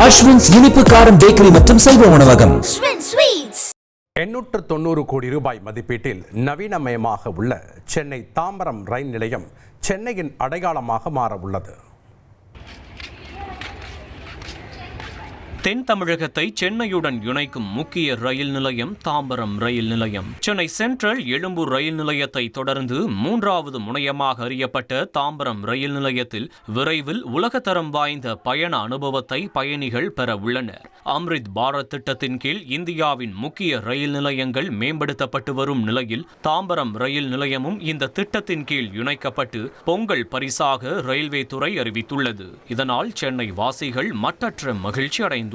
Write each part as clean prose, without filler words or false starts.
அஸ்வின்ஸ் இனிப்பு காரம் பேக்கரி மற்றும் சைவ உணவகம். 890 கோடி ரூபாய் மதிப்பீட்டில் நவீனமயமாக உள்ள சென்னை தாம்பரம் ரயில் நிலையம் சென்னையின் அடையாளமாக மாற உள்ளது. தென் தமிழகத்தை சென்னையுடன் இணைக்கும் முக்கிய ரயில் நிலையம் தாம்பரம் ரயில் நிலையம். சென்னை சென்ட்ரல் எழும்பூர் ரயில் நிலையத்தை தொடர்ந்து மூன்றாவது முனையமாக அறியப்பட்ட தாம்பரம் ரயில் நிலையத்தில் விரைவில் உலகத்தரம் வாய்ந்த பயண அனுபவத்தை பயணிகள் பெற உள்ளனர். அம்ரித் பாரத் திட்டத்தின் கீழ் இந்தியாவின் முக்கிய ரயில் நிலையங்கள் மேம்படுத்தப்பட்டு வரும் நிலையில் தாம்பரம் ரயில் நிலையமும் இந்த திட்டத்தின் கீழ் இணைக்கப்பட்டு பொங்கல் பரிசாக ரயில்வே துறை அறிவித்துள்ளது. இதனால் சென்னை வாசிகள் மட்டற்ற மகிழ்ச்சி அடைந்துள்ளனர்.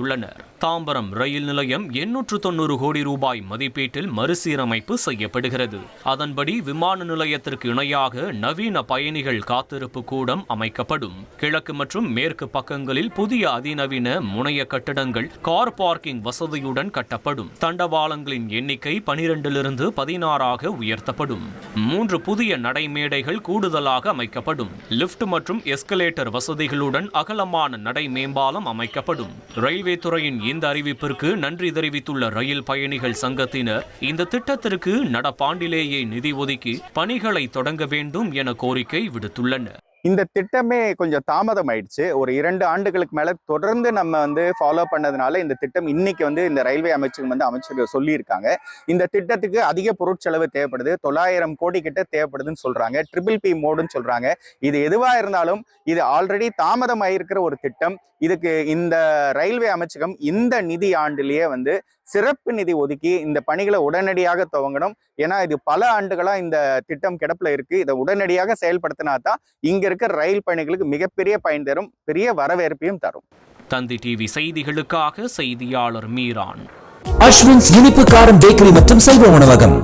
தாம்பரம் ரயில் நிலையம் 890 கோடி ரூபாய் மதிப்பீட்டில் மறுசீரமைப்பு செய்யப்படுகிறது. அதன்படி விமான நிலையத்திற்கு இணையாக நவீன பயணிகள் காத்திருப்பு கூடம் அமைக்கப்படும். கிழக்கு மற்றும் மேற்கு பக்கங்களில் புதிய அதிநவீன முனைய கட்டடங்கள் கார் பார்க்கிங் வசதியுடன் கட்டப்படும். தண்டவாளங்களின் எண்ணிக்கை 12 16 உயர்த்தப்படும். 3 புதிய நடைமேடைகள் கூடுதலாக அமைக்கப்படும். லிப்ட் மற்றும் எஸ்கலேட்டர் வசதிகளுடன் அகலமான நடை மேம்பாலம் அமைக்கப்படும். ரயில்வே துறையின் இந்த அறிவிப்பிற்கு நன்றி தெரிவித்துள்ள ரயில் பயணிகள் சங்கத்தினர் இந்த திட்டத்திற்கு நடப்பாண்டிலேயே நிதி ஒதுக்கி பணிகளை தொடங்க வேண்டும் என கோரிக்கை விடுத்துள்ளனர். இந்த திட்டமே கொஞ்சம் தாமதம் ஆயிடுச்சு. ஒரு 2 ஆண்டுகளுக்கு மேல தொடர்ந்து நம்ம ஃபாலோ பண்ணதுனால இந்த திட்டம் இன்னைக்கு இந்த ரயில்வே அமைச்சகம் அமைச்சர் சொல்லியிருக்காங்க. இந்த திட்டத்துக்கு அதிக பொருட்செலவு தேவைப்படுது, 900 கோடி கிட்ட தேவைப்படுதுன்னு சொல்றாங்க. PPP மோடுன்னு சொல்றாங்க. இது எதுவா இருந்தாலும் இது ஆல்ரெடி தாமதம் ஆயிருக்கிற ஒரு திட்டம். இதுக்கு இந்த ரயில்வே அமைச்சகம் இந்த நிதி ஆண்டிலேயே சிறப்பு நிதி ஒதுக்கி இந்த பணிகளை உடனடியாக துவங்கணும். ஏன்னா இது பல ஆண்டுகளா இந்த திட்டம் கிடப்புல இருக்கு. இதை உடனடியாக செயல்படுத்தினா தான் இங்க இருக்கிற ரயில் பயணிகளுக்கு மிகப்பெரிய பயன் தரும், பெரிய வரவேற்பையும் தரும். தந்தி டிவி செய்திகளுக்காக செய்தியாளர் மீரான். அஸ்வின்ஸ் இனிப்பு காரம் பேக்கரி மற்றும் சைவ உணவகம்.